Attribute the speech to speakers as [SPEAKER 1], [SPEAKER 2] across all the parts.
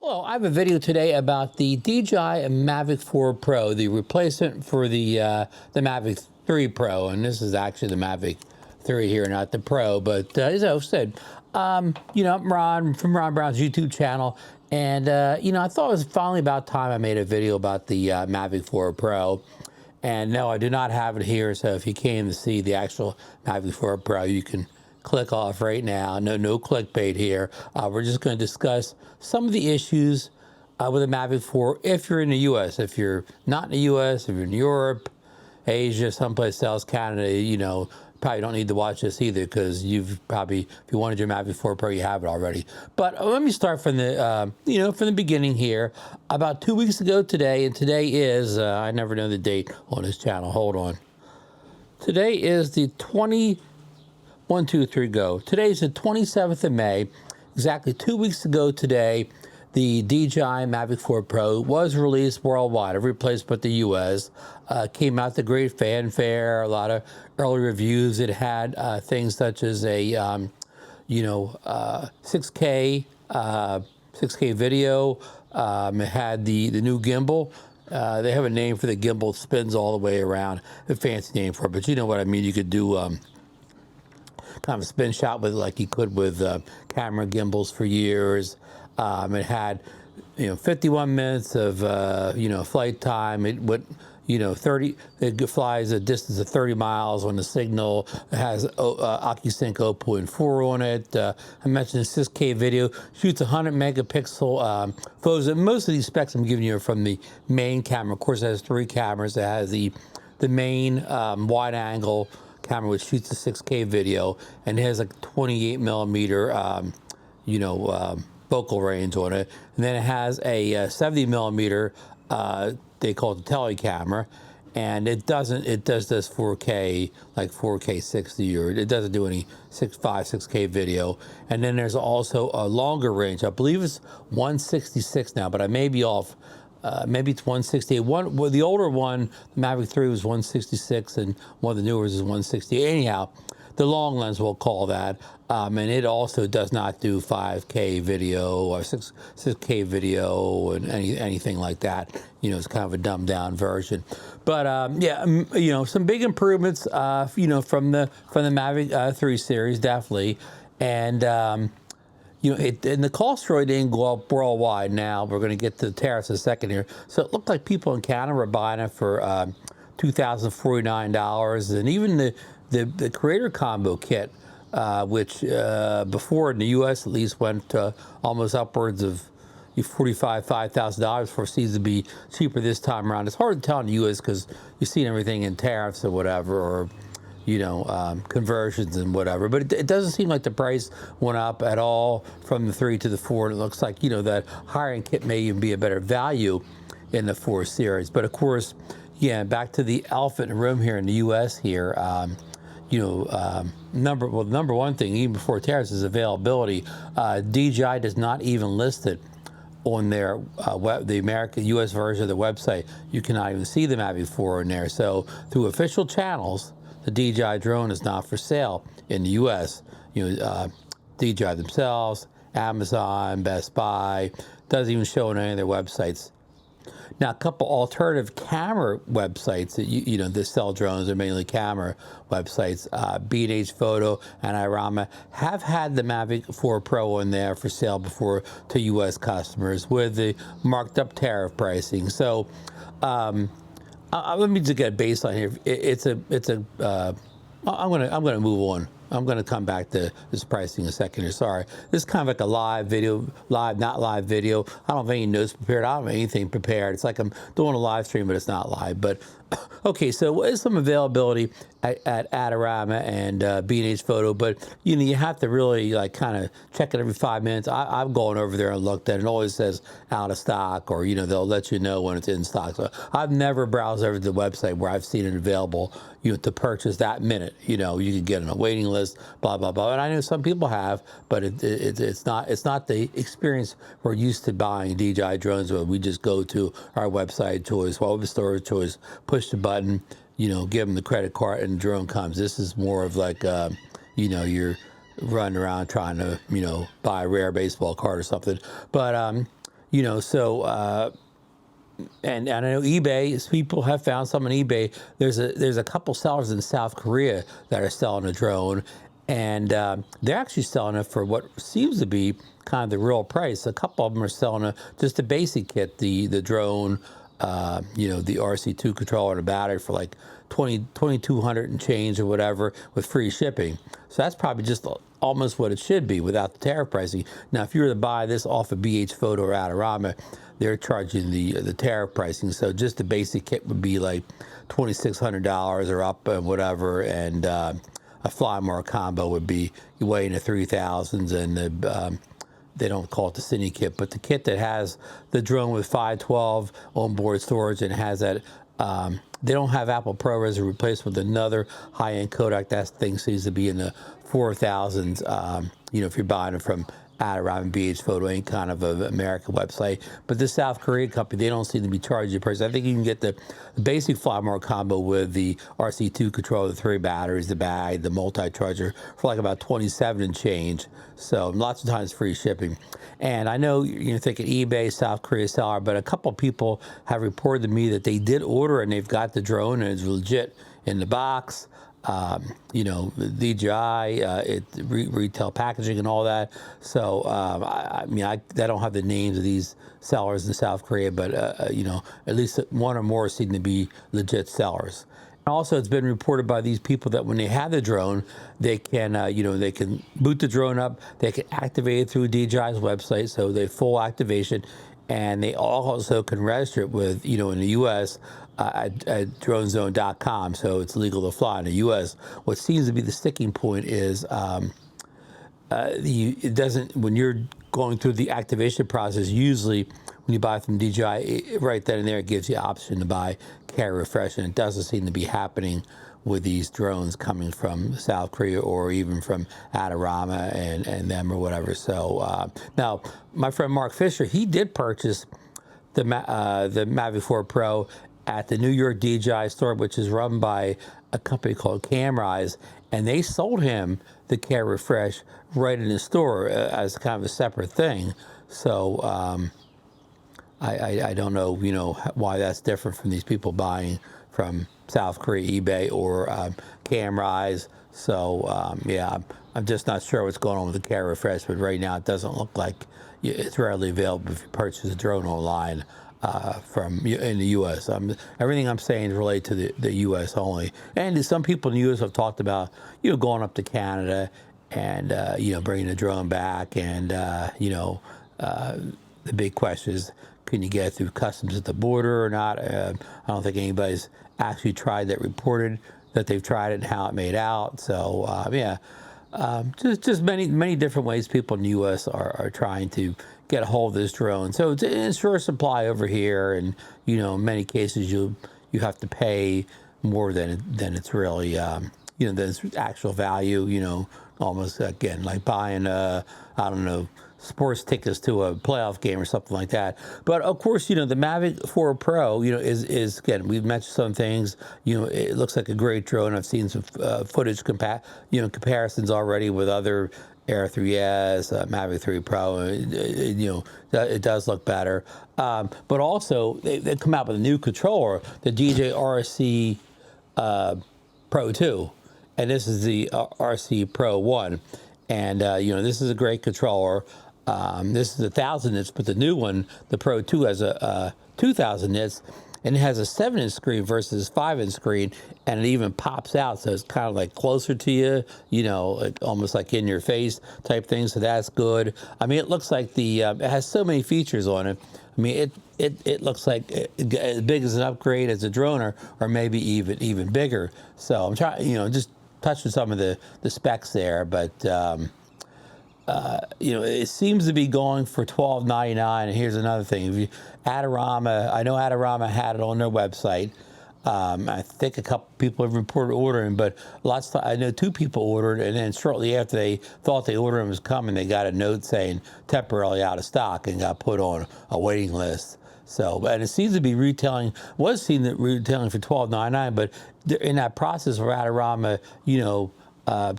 [SPEAKER 1] Hello, I have a video today about the DJI Mavic 4 Pro, the replacement for the Mavic 3 Pro, and this is actually the Mavic 3 here, not the Pro. But as I said, I'm Ron from Ron Brown's YouTube channel, and I thought it was finally about time I made a video about the Mavic 4 Pro. And no, I do not have it here, so if you came to see the actual Mavic 4 Pro, you can click off right now. No clickbait here. We're just going to discuss some of the issues with the Mavic 4 if you're in the U.S. If you're not in the U.S., if you're in Europe, Asia, someplace else, Canada, probably don't need to watch this either because you've probably, if you wanted your Mavic 4 Pro, you have it already. But let me start from the, from the beginning here. About 2 weeks ago today, and today is, I never know the date on this channel. Hold on. Today is the 1, 2, 3, go. Today's the 27th of May. Exactly 2 weeks ago today, the DJI Mavic 4 Pro was released worldwide, every place but the US. Came out to great fanfare, a lot of early reviews. It had things such as a 6K video. It had the new gimbal. They have a name for the gimbal. It spins all the way around. A fancy name for it, but you know what I mean. You could do kind of a spin shot with like you could with camera gimbals for years. It had 51 minutes of flight time. It went 30. It flies a distance of 30 miles on the signal. It has OcuSync 0.4 on it. I mentioned the 6K video. Shoots 100 megapixel photos. And most of these specs I'm giving you are from the main camera. Of course, it has 3 cameras. It has the main wide angle camera, which shoots a 6K video, and it has like 28 millimeter focal range on it. And then it has a 70 millimeter they call it the tele camera, and it does this 4K, like 4K 60, or it doesn't do any 6K video. And then there's also a longer range. I believe it's 166 now, but I may be off. Maybe it's 168. Well, the older one, the Mavic 3, was 166, and one of the newer is 168. Anyhow, the long lens, we'll call that. And it also does not do 5K video or 6K video and anything like that. It's kind of a dumbed down version. But some big improvements, from the Mavic 3 series, definitely. And and the cost really didn't go up worldwide. Now we're going to get to the tariffs in a second here. So it looked like people in Canada were buying it for $2,049, and even the creator combo kit, which before in the U.S. at least went almost upwards of $5,000 for, seems to be cheaper this time around. It's hard to tell in the U.S. because you've seen everything in tariffs or whatever, or conversions and whatever. But it doesn't seem like the price went up at all from the 3 to the 4. And it looks like, that higher-end kit may even be a better value in the 4 series. But of course, back to the elephant in the room here in the U.S. here. Number one thing, even before tariffs, is availability. DJI does not even list it on their the American U.S. version of the website. You cannot even see the Mavic 4 in there. So through official channels, the DJI drone is not for sale in the U.S. DJI themselves, Amazon, Best Buy, doesn't even show on any of their websites. Now, a couple alternative camera websites that that sell drones are mainly camera websites. B&H Photo and Irama have had the Mavic 4 Pro in there for sale before to U.S. customers with the marked up tariff pricing. So. Let me just get a baseline here. I'm gonna move on. I'm gonna come back to this pricing in a second here. Sorry, this is kind of like a live video, not live video. I don't have any notes prepared. I don't have anything prepared. It's like I'm doing a live stream, but it's not live. But okay, so what is some availability at Adorama and B&H Photo? But you have to really kind of check it every 5 minutes. I've gone over there and looked at it. It always says out of stock, or they'll let you know when it's in stock. So I've never browsed over to the website where I've seen it available to purchase that minute. You can get on a waiting list, blah blah blah. And I know some people have, but it's not the experience we're used to buying DJI drones, where we just go to our website choice, web store choice, push the button, give them the credit card, and the drone comes. This is more of like, you're running around trying to, buy a rare baseball card or something. But So and I know eBay. People have found some on eBay. There's a couple sellers in South Korea that are selling a drone, and they're actually selling it for what seems to be kind of the real price. A couple of them are selling just a basic kit, the drone, the RC2 controller and a battery for like 2,200 and change or whatever with free shipping. So that's probably just almost what it should be without the tariff pricing. Now, if you were to buy this off of BH Photo or Adorama, they're charging the tariff pricing. So just the basic kit would be like $2,600 or up and whatever, and a Fly More combo would be way in the 3,000s, and they don't call it the Cine kit, but the kit that has the drone with 512 onboard storage and has that. They don't have Apple ProRes replaced with another high-end Kodak. That thing seems to be in the 4,000s. If you're buying it from Adorama, BH Photo, any kind of an American website. But this South Korean company, they don't seem to be charging you price. I think you can get the basic Flymore combo with the RC2 controller, the 3 batteries, the bag, the multi-charger for like about 27 and change. So lots of times free shipping. And I know you're thinking eBay, South Korea seller, but a couple people have reported to me that they did order and they've got the drone and it's legit in the box. DJI, retail packaging and all that. So, I don't have the names of these sellers in South Korea, but, at least one or more seem to be legit sellers. Also, it's been reported by these people that when they have the drone, they can, they can boot the drone up, they can activate it through DJI's website, so they full activation, and they also can register it with, in the U.S., at dronezone.com, so it's legal to fly in the U.S. What seems to be the sticking point is it doesn't, when you're going through the activation process, usually when you buy from DJI, right then and there it gives you the option to buy carrier refresh, and it doesn't seem to be happening with these drones coming from South Korea or even from Adorama and them or whatever. So now, my friend Mark Fisher, he did purchase the Mavic 4 Pro at the New York DJI store, which is run by a company called Camrise, and they sold him the Care Refresh right in the store as kind of a separate thing. So I don't know, why that's different from these people buying from South Korea, eBay, or Camrise. So I'm just not sure what's going on with the Care Refresh, but right now it doesn't look like it's readily available if you purchase a drone online. From in the U.S. Everything I'm saying is related to the U.S. only. And some people in the U.S. have talked about, going up to Canada and, bringing the drone back. And, the big question is, can you get through customs at the border or not? I don't think anybody's actually tried that, reported that they've tried it and how it made out. So, just many different ways people in the U.S. are trying to get a hold of this drone. So it's in short supply over here, and in many cases you have to pay more than it's really than its actual value. Almost again like buying sports tickets to a playoff game or something like that. But of course, the Mavic 4 Pro, is again, we've mentioned some things. It looks like a great drone. I've seen some footage comparisons already with other Air 3S, Mavic 3 Pro. It does look better. But also, they come out with a new controller, the DJI RC Pro 2, and this is the RC Pro 1. And this is a great controller. This is 1,000 nits, but the new one, the Pro 2, has a 2,000 nits, and it has a 7-inch screen versus 5-inch screen, and it even pops out, so it's kind of like closer to you, like almost like in your face type thing. So that's good. I mean, it looks like it has so many features on it. I mean, it looks like as big as an upgrade as a drone, or maybe even bigger. So I'm trying, just touching some of the specs there, but it seems to be going for $12.99. And here's another thing: Adorama, I know Adorama had it on their website. I think a couple people have reported ordering, but I know 2 people ordered, and then shortly after they thought the order was coming, they got a note saying temporarily out of stock and got put on a waiting list. So, and it seems to be retailing for $12.99, but in that process where Adorama,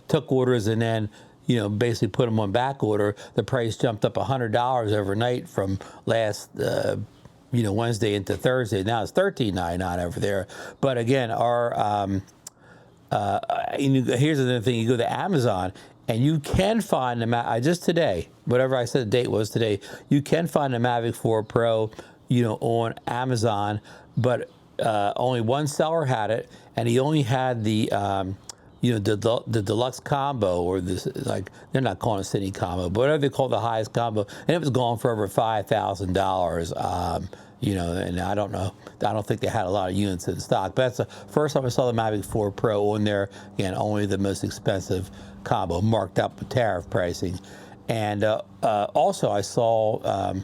[SPEAKER 1] took orders and then, basically put them on back order, the price jumped up $100 overnight from last Wednesday into Thursday. Now it's $13.99 over there. But again, here's another thing: you go to Amazon and you can find just today, whatever I said the date was today, you can find the Mavic 4 Pro, on Amazon, but only one seller had it, and he only had the the deluxe combo, or this, like, they're not calling it city combo, but whatever they call the highest combo, and it was going for over $5,000. And I don't know. I don't think they had a lot of units in stock. But that's the first time I saw the Mavic 4 Pro on there. Again, only the most expensive combo, marked up with tariff pricing. And also, I saw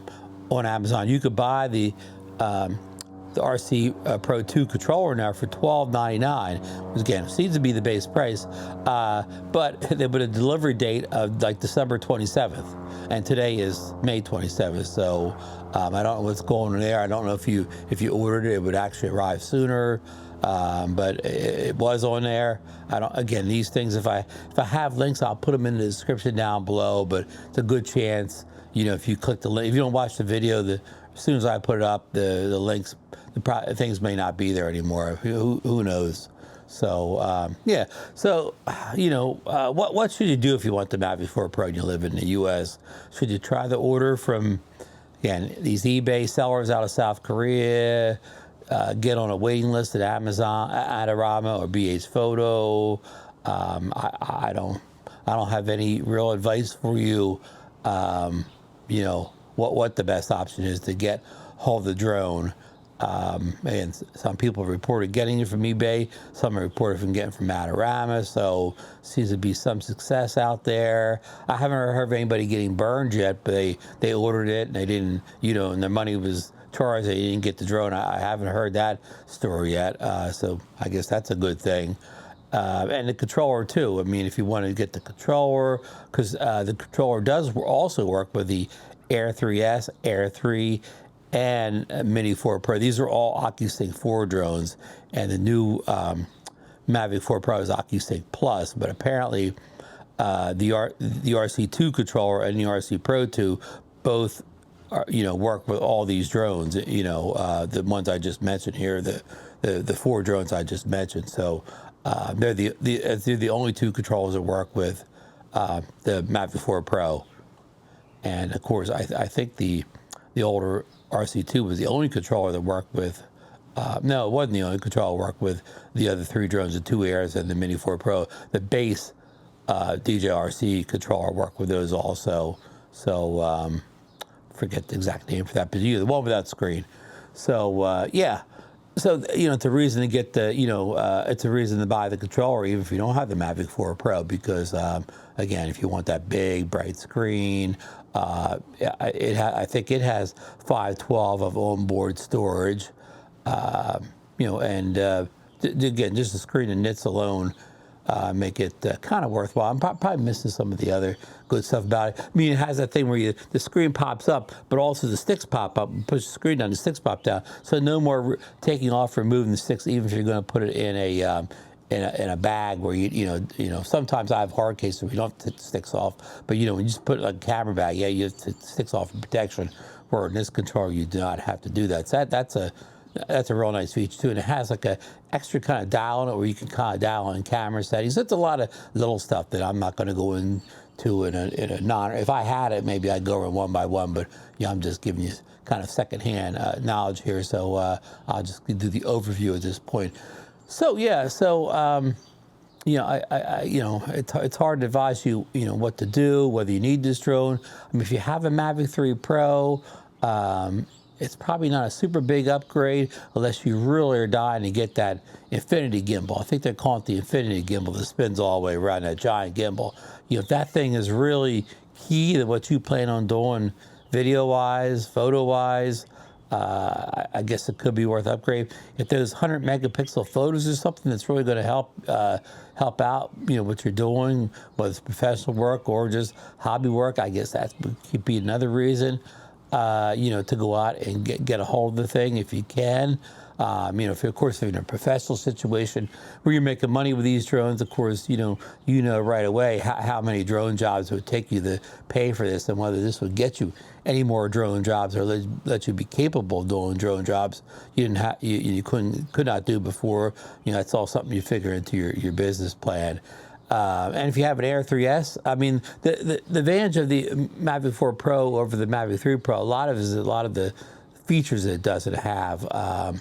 [SPEAKER 1] on Amazon you could buy the RC Pro 2 controller now for $12.99, which again seems to be the base price, but they put a delivery date of like December 27th, and today is May 27th. So I don't know what's going on there. I don't know if you ordered it, it would actually arrive sooner, but it was on there. Again, these things, if I have links, I'll put them in the description down below. But it's a good chance, if you click the link, if you don't watch the video, as soon as I put it up, the links, things may not be there anymore. Who knows? So yeah. So what should you do if you want the Mavic 4 Pro and you live in the U.S.? Should you try the order from, again, these eBay sellers out of South Korea? Get on a waiting list at Amazon, Adorama, or BH Photo. I don't have any real advice for you. What the best option is to get hold of the drone. And some people reported getting it from eBay, some reported from getting it from Adorama, so seems to be some success out there. I haven't heard of anybody getting burned yet, but they ordered it and they didn't, and their money was charged, they didn't get the drone. I haven't heard that story yet, so I guess that's a good thing. And the controller too. I mean, if you want to get the controller, because the controller does also work with the Air 3S, Air 3, and Mini 4 Pro. These are all OcuSync 4 drones, and the new Mavic 4 Pro is OcuSync Plus. But apparently, the RC2 controller and the RC Pro 2 both work with all these drones. The ones I just mentioned here, the 4 drones I just mentioned. So they're the only 2 controllers that work with the Mavic 4 Pro. And of course, I think the older RC2 was the only controller that worked with, no, it wasn't the only controller that worked with the other 3 drones, the 2 Airs and the Mini 4 Pro. The base DJI RC controller worked with those also. So, forget the exact name for that, but the one without screen. So, yeah. So, it's a reason to get it's a reason to buy the controller, even if you don't have the Mavic 4 Pro, because, again, if you want that big, bright screen, I think it has 512 of onboard storage, and again, just the screen and nits alone make it kind of worthwhile. I'm probably missing some of the other good stuff about it. I mean, it has that thing where the screen pops up, but also the sticks pop up. And push the screen down, the sticks pop down. So no more taking off, removing the sticks, even if you're going to put it in a bag where sometimes I have hard cases where you don't take the sticks off, but when you just put it like a camera bag, yeah, you have to take the sticks off for protection. Where in this controller, you do not have to do that. So that's a real nice feature too, and it has like a extra kind of dial on it where you can kind of dial in camera settings. It's a lot of little stuff that I'm not going to go into in a non. If I had it, maybe I'd go over one by one, but I'm just giving you kind of secondhand knowledge here. So I'll just do the overview at this point. So yeah, it's hard to advise you, what to do, whether you need this drone. I mean, if you have a Mavic 3 Pro, it's probably not a super big upgrade unless you really are dying to get that infinity gimbal. I think they're calling it the infinity gimbal that spins all the way around, that giant gimbal. If that thing is really key to what you plan on doing video-wise, photo-wise, I guess it could be worth upgrade. If there's 100 megapixel photos or something that's really going to help out, what you're doing, whether it's professional work or just hobby work, I guess that could be another reason. to go out and get a hold of the thing if you can. If of course, if you're in a professional situation where you're making money with these drones, of course, you know right away how many drone jobs it would take you to pay for this, and whether this would get you any more drone jobs or let you be capable of doing drone jobs you didn't have, you could not do before. That's all something you figure into your business plan. And if you have an Air 3S, I mean, the advantage of the Mavic 4 Pro over the Mavic 3 Pro, a lot of the features that it doesn't have.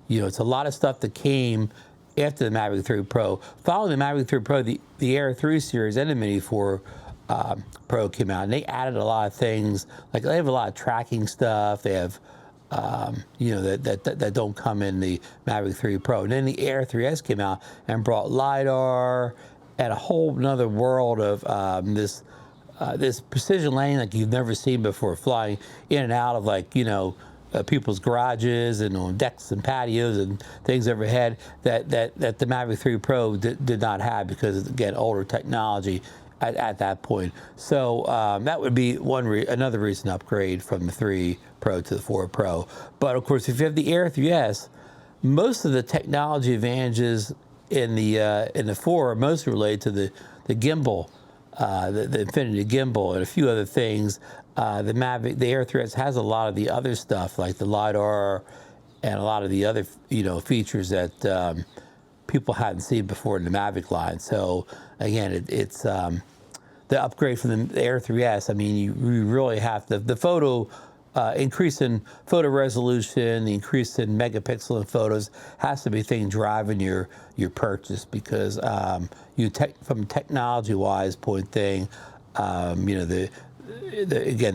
[SPEAKER 1] It's a lot of stuff that came after the Mavic 3 Pro. Following the Mavic 3 Pro, the Air 3 series and the Mini 4 Pro came out, and they added a lot of things. Like they have a lot of tracking stuff. They have, that don't come in the Mavic 3 Pro. And then the Air 3S came out and brought LiDAR and a whole another world of this precision landing like you've never seen before, flying in and out of people's garages and on decks and patios and things overhead that the Mavic 3 Pro did not have, because again, older technology at that point. So that would be another reason to upgrade from the 3 Pro to the 4 Pro. But of course, if you have the Air 3S, most of the technology advantages in the 4 are mostly related to the gimbal, the Infinity gimbal, and a few other things. The Air 3S has a lot of the other stuff, like the LiDAR and a lot of the other features that people hadn't seen before in the Mavic line. So again, it's the upgrade from the Air 3S. I mean, you really have the photo increase in photo resolution, the increase in megapixel in photos has to be the thing driving your purchase, because from a technology-wise point thing, again,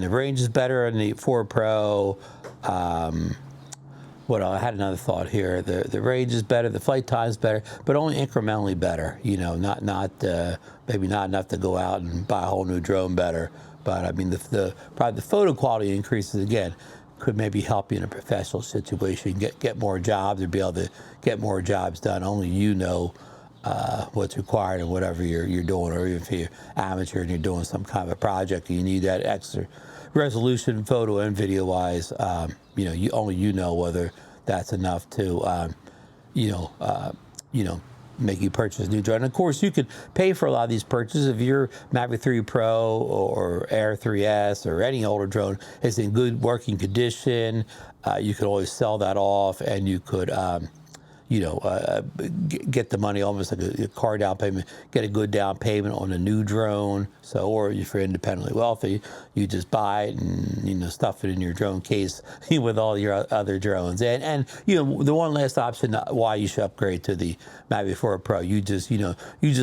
[SPEAKER 1] the range is better in the 4 Pro. I had another thought here. The range is better, the flight time is better, but only incrementally better. Maybe not enough to go out and buy a whole new drone better. But I mean, probably the photo quality increases again could maybe help you in a professional situation, get more jobs, or be able to get more jobs done. Only what's required and whatever you're doing, or even if you're amateur and you're doing some kind of a project and you need that extra resolution, photo and video wise, you know whether that's enough to make you purchase a new drone. And of course, you could pay for a lot of these purchases if your Mavic 3 Pro or Air 3S or any older drone is in good working condition. You could always sell that off, and you could get the money almost like a car down payment, get a good down payment on a new drone. So, or if you're independently wealthy, you just buy it and, stuff it in your drone case with all your other drones. And the one last option why you should upgrade to the Mavic 4 Pro, you just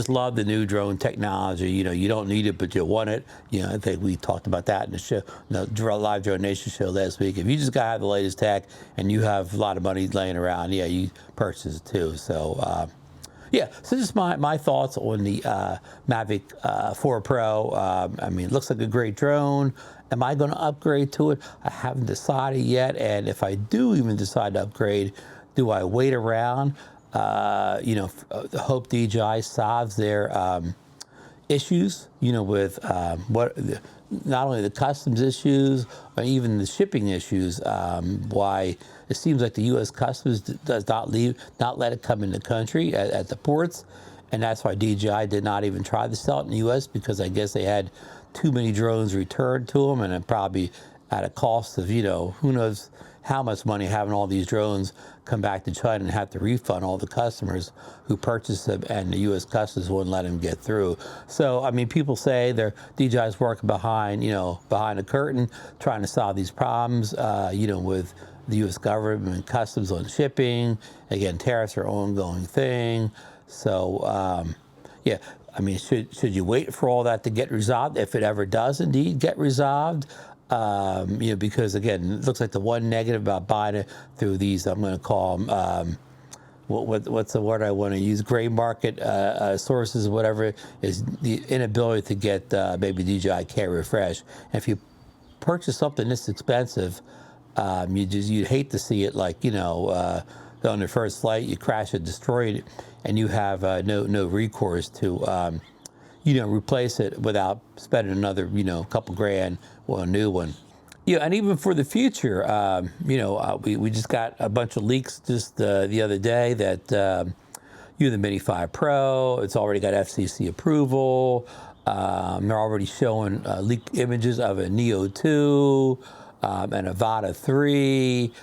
[SPEAKER 1] love the new drone technology. You don't need it, but you want it. I think we talked about that in the show, Live Drone Nation show last week. If you just gotta have the latest tech and you have a lot of money laying around, you purchase it too. So so just my thoughts on the Mavic 4 Pro. I mean, it looks like a great drone. Am I going to upgrade to it? I haven't decided yet. And if I do even decide to upgrade, do I wait around? Hope DJI solves their issues, with not only the customs issues, but even the shipping issues. Why it seems like the U.S. Customs does not let it come in the country at the ports, and that's why DJI did not even try to sell it in the U.S. because I guess they had too many drones returned to them, and it probably at a cost of who knows how much money having all these drones come back to China and have to refund all the customers who purchased them, and the U.S. Customs wouldn't let them get through. So, I mean, people say DJI's working behind the curtain, trying to solve these problems, with the U.S. government and customs on shipping. Again, tariffs are an ongoing thing. So, I mean, should you wait for all that to get resolved if it ever does indeed get resolved? Because again, it looks like the one negative about buying it through these, I'm going to call them, what's the word I want to use? Gray market sources, whatever, is the inability to get maybe DJI can't refresh. And if you purchase something this expensive, you'd hate to see it on your first flight, you crash it, destroy it, and you have no recourse to replace it without spending another couple grand on a new one. Yeah, and even for the future, we just got a bunch of leaks just the other day that the Mini 5 Pro, it's already got FCC approval. They're already showing leaked images of a Neo 2 and a Vata 3.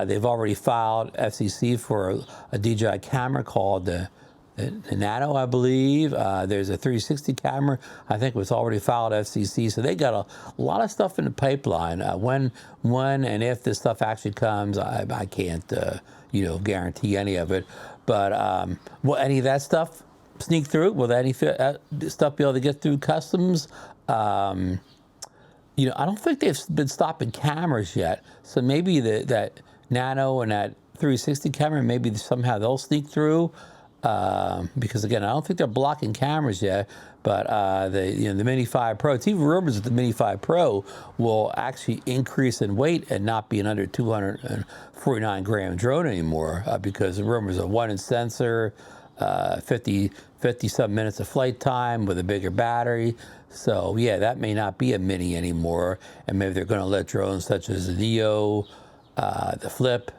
[SPEAKER 1] They've already filed FCC for a DJI camera called the Nano, I believe. There's a 360 camera, I think, was already filed FCC. So they got a lot of stuff in the pipeline. When and if this stuff actually comes, I can't, guarantee any of it. But will any of that stuff sneak through? Will any stuff be able to get through customs? I don't think they've been stopping cameras yet. So maybe that Nano and that 360 camera, maybe somehow they'll sneak through. Because again, I don't think they're blocking cameras yet, but the Mini 5 Pro, it's even rumors that the Mini 5 Pro will actually increase in weight and not be an under 249 gram drone anymore, because the rumors of one in sensor, 50 some minutes of flight time with a bigger battery. So yeah, that may not be a Mini anymore, and maybe they're going to let drones such as the Neo, the Flip,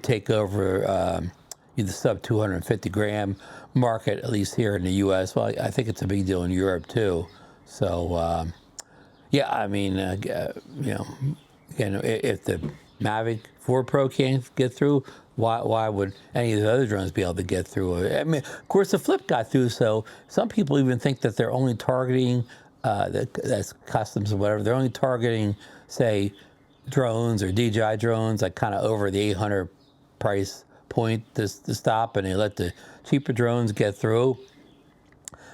[SPEAKER 1] take over the sub 250 gram market, at least here in the U.S. Well, I think it's a big deal in Europe too. So, again, if the Mavic 4 Pro can't get through, why would any of the other drones be able to get through? I mean, of course, the Flip got through, so some people even think that they're only targeting, that's customs or whatever, they're only targeting, say, drones or DJI drones, like kind of over the 800 price point to stop, and they let the cheaper drones get through.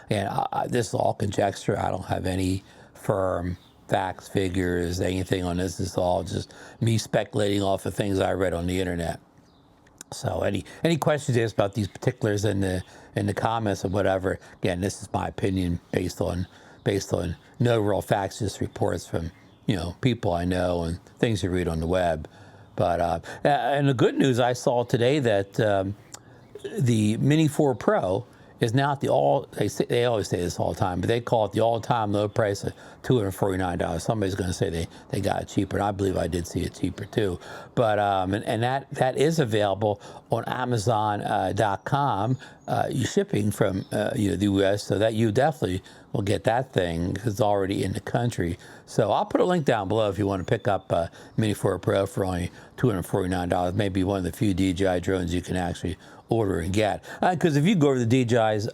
[SPEAKER 1] And this is all conjecture. I don't have any firm facts, figures, anything on this. It's all just me speculating off of things I read on the internet. So any questions asked about these particulars in the comments or whatever, again, this is my opinion based on no real facts, just reports from people I know and things you read on the web. But and the good news I saw today that the Mini 4 Pro is now at the they always say this all the time, but they call it the all-time low price of $249. Somebody's going to say they got it cheaper, and I believe I did see it cheaper too. But and that is available on Amazon.com. You shipping from the U.S., so that you definitely will get that thing because it's already in the country. So I'll put a link down below if you want to pick up a Mini 4 Pro for only $249. Maybe one of the few DJI drones you can actually order and get. Because if you go to the DJI's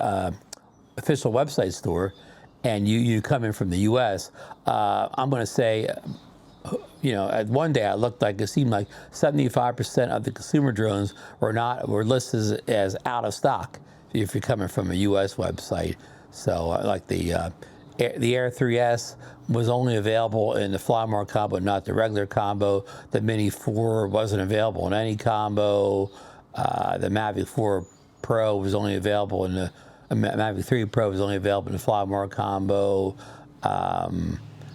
[SPEAKER 1] official website store and you come in from the U.S., I'm going to say, at one day I looked like it seemed like 75% of the consumer drones were listed as out of stock if you're coming from a U.S. website. So like the Air 3S was only available in the Flymore combo, not the regular combo. The Mini 4 wasn't available in any combo. The Mavic 4 Pro was only available in the Mavic 3 Pro was only available in the Flymore combo.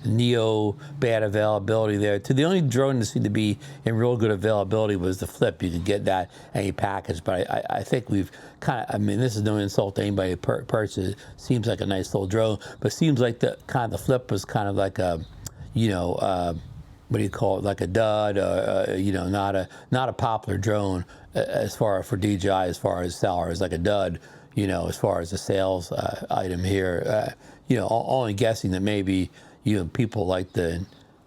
[SPEAKER 1] Neo, bad availability there. The only drone that seemed to be in real good availability was the Flip. You could get that any package, but I think we've this is no insult to anybody who purchased it. Seems like a nice little drone, but seems like the Flip was kind of like a, what do you call it, like a dud, not a popular drone as far for DJI, as far as sellers, like a dud, as far as a sales item here. Only guessing that maybe people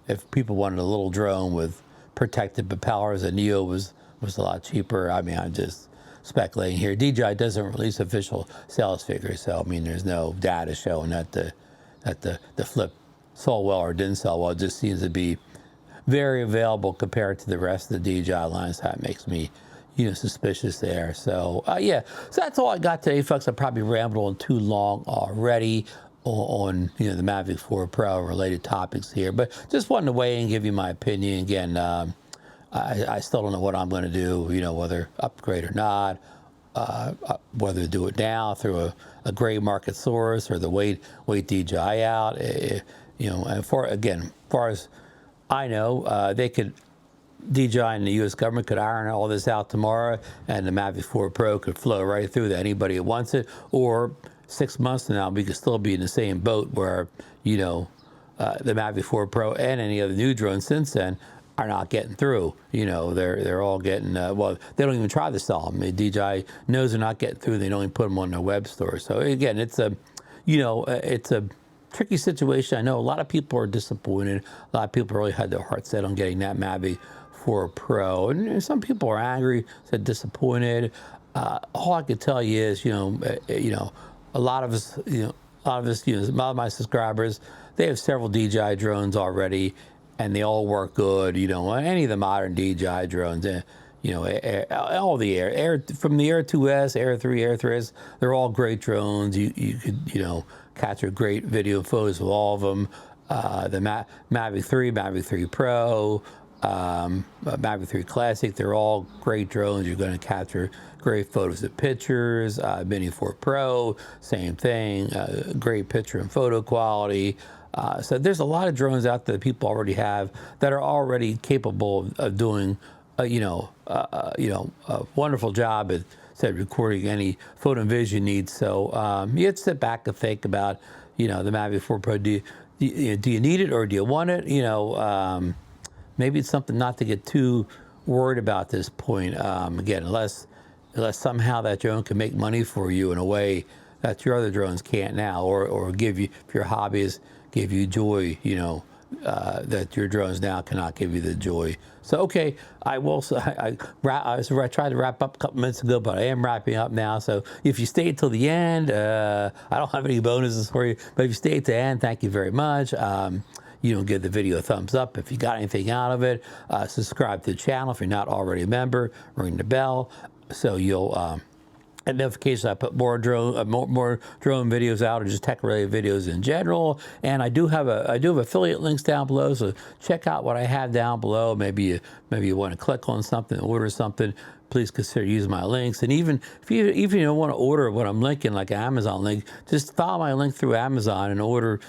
[SPEAKER 1] if people wanted a little drone with protected propellers, a Neo was a lot cheaper. I mean, I'm just speculating here. DJI doesn't release official sales figures, so I mean, there's no data showing that the Flip sold well or didn't sell well. It just seems to be very available compared to the rest of the DJI lines. That makes me, suspicious there. So so that's all I got today, folks. I probably rambled on too long already on the Mavic 4 Pro related topics here, but just wanted to weigh in and give you my opinion. Again, I still don't know what I'm going to do, whether upgrade or not, whether to do it now through a gray market source or wait DJI out. And far as I know, DJI and the U.S. government could iron all this out tomorrow, and the Mavic 4 Pro could flow right through to anybody who wants it, or 6 months from now, we could still be in the same boat where, the Mavic 4 Pro and any other new drones since then are not getting through. You know, they're all getting, well, they don't even try to sell them. DJI knows they're not getting through. They don't even put them on their web store. So again, it's a, you know, it's a tricky situation. I know a lot of people are disappointed. A lot of people really had their heart set on getting that Mavic 4 Pro. And some people are angry, said disappointed. All I could tell you is, a lot of us, a lot of my subscribers, they have several DJI drones already, and they all work good. Any of the modern DJI drones, all the Air from the Air 2S, Air 3, Air 3S, they're all great drones. You could, capture great video photos of all of them. The Mavic 3, Mavic 3 Pro, Mavic 3 Classic, they're all great drones. You're going to capture great photos and pictures. Mini 4 Pro, same thing, great picture and photo quality. So there's a lot of drones out there that people already have that are already capable of doing, a wonderful job at recording any photo and vision needs. So you have to sit back and think about, the Mavic 4 Pro. Do you need it or do you want it? Maybe it's something not to get too worried about at this point. Again, unless somehow that drone can make money for you in a way that your other drones can't now, or give you, if your hobbyist, give you joy, that your drones now cannot give you the joy. So, okay, I tried to wrap up a couple minutes ago, but I am wrapping up now. So if you stay till the end, I don't have any bonuses for you, but if you stay at the end, thank you very much. Give the video a thumbs up if you got anything out of it. Subscribe to the channel if you're not already a member. Ring the bell so you'll get notifications. I put more drone videos out, or just tech-related videos in general. And I do have affiliate links down below, so check out what I have down below. Maybe you want to click on something, order something. Please consider using my links. And even if you don't want to order what I'm linking, like an Amazon link, just follow my link through Amazon and order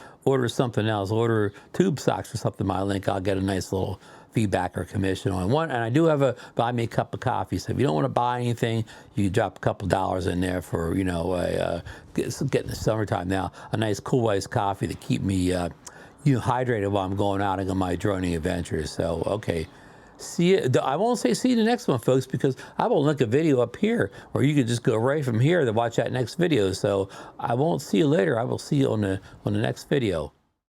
[SPEAKER 1] something else. Order tube socks or something. My link, I'll get a nice little feedback or commission on one. And I do have a buy me a cup of coffee. So if you don't want to buy anything, you drop a couple dollars in there for getting the summertime now, a nice cool iced coffee to keep me hydrated while I'm going out on my droning adventures. So okay. See you. I won't say see you in the next one, folks, because I will link a video up here, or you can just go right from here to watch that next video. So I won't see you later. I will see you on the next video.